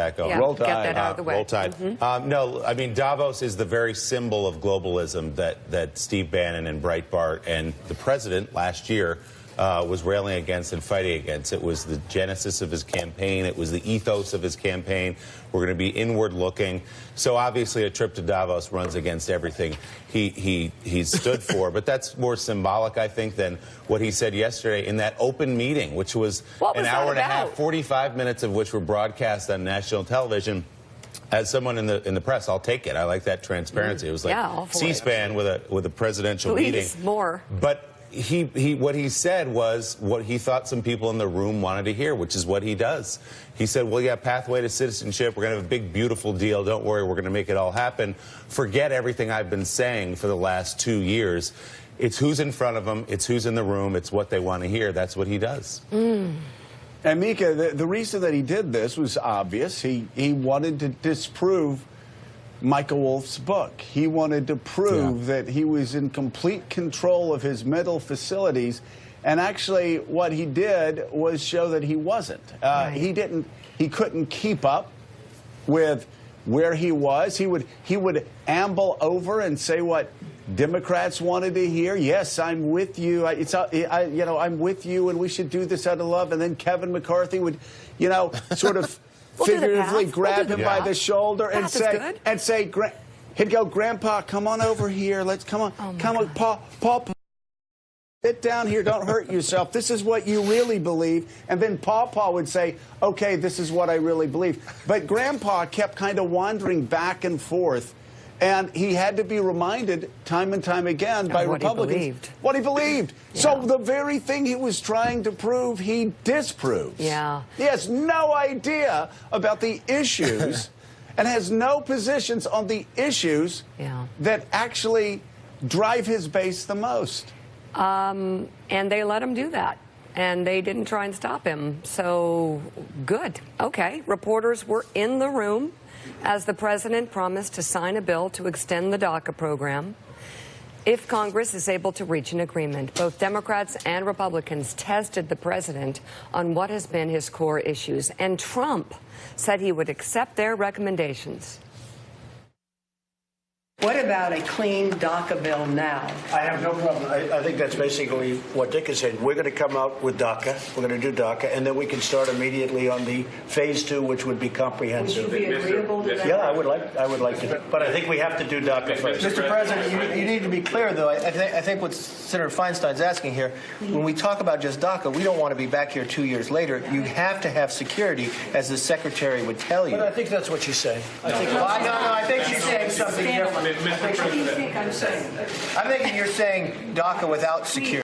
Yeah, Roll get Tide. that out of the way. Roll Tide. No, I mean, Davos is the very symbol of globalism that Steve Bannon and Breitbart and the president last year was railing against and fighting against. It was the genesis of his campaign. It was the ethos of his campaign. We're going to be inward looking. So obviously a trip to Davos runs against everything he stood for. But that's more symbolic, I think, than what he said yesterday in that open meeting, which was an hour and a half, 45 minutes of which were broadcast on national television. As someone in the press, I'll take it. I like that transparency. It was like C-SPAN with a presidential meeting. More. But what he said was what he thought some people in the room wanted to hear, which is what he does. He said, well, yeah, pathway to citizenship. We're going to have a big, beautiful deal. Don't worry. We're going to make it all happen. Forget everything I've been saying for the last 2 years. It's who's in front of them. It's who's in the room. It's what they want to hear. That's what he does. And Mika, the reason that he did this was obvious. He wanted to disprove Michael Wolff's book. He wanted to prove that he was in complete control of his mental facilities, and actually what he did was show that he wasn't. He couldn't keep up with where he was. He would amble over and say what Democrats wanted to hear. Yes, I'm with you. I'm with you, and we should do this out of love. And then Kevin McCarthy would, sort of figuratively grab him by the shoulder and say, he'd go, Grandpa, come on over here. Let's come on, come on, Paul, sit down here. Don't hurt yourself. This is what you really believe. And then Paw would say, okay, this is what I really believe. But Grandpa kept kind of wandering back and forth. And he had to be reminded time and time again by Republicans what he believed. Yeah. So the very thing he was trying to prove, he disproves. Yeah. He has no idea about the issues and has no positions on the issues that actually drive his base the most. And they let him do that. And they didn't try and stop him. So good. Okay. Reporters were in the room as the president promised to sign a bill to extend the DACA program if Congress is able to reach an agreement. Both Democrats and Republicans tested the president on what has been his core issues, and Trump said he would accept their recommendations. What about a clean DACA bill now? I have no problem. I think that's basically what Dick is saying. We're going to come out with DACA. We're going to do DACA, and then we can start immediately on the phase 2, which would be comprehensive. Would you be agreeable to that? Yeah, I would like to. But I think we have to do DACA first. Mr. President, you need to be clear, though. I think what Senator Feinstein's asking here, when we talk about just DACA, we don't want to be back here 2 years later. You have to have security, as the Secretary would tell you. But I think that's what she's saying. I think she's saying something different. What do you think I'm saying? I'm thinking you're saying DACA without security.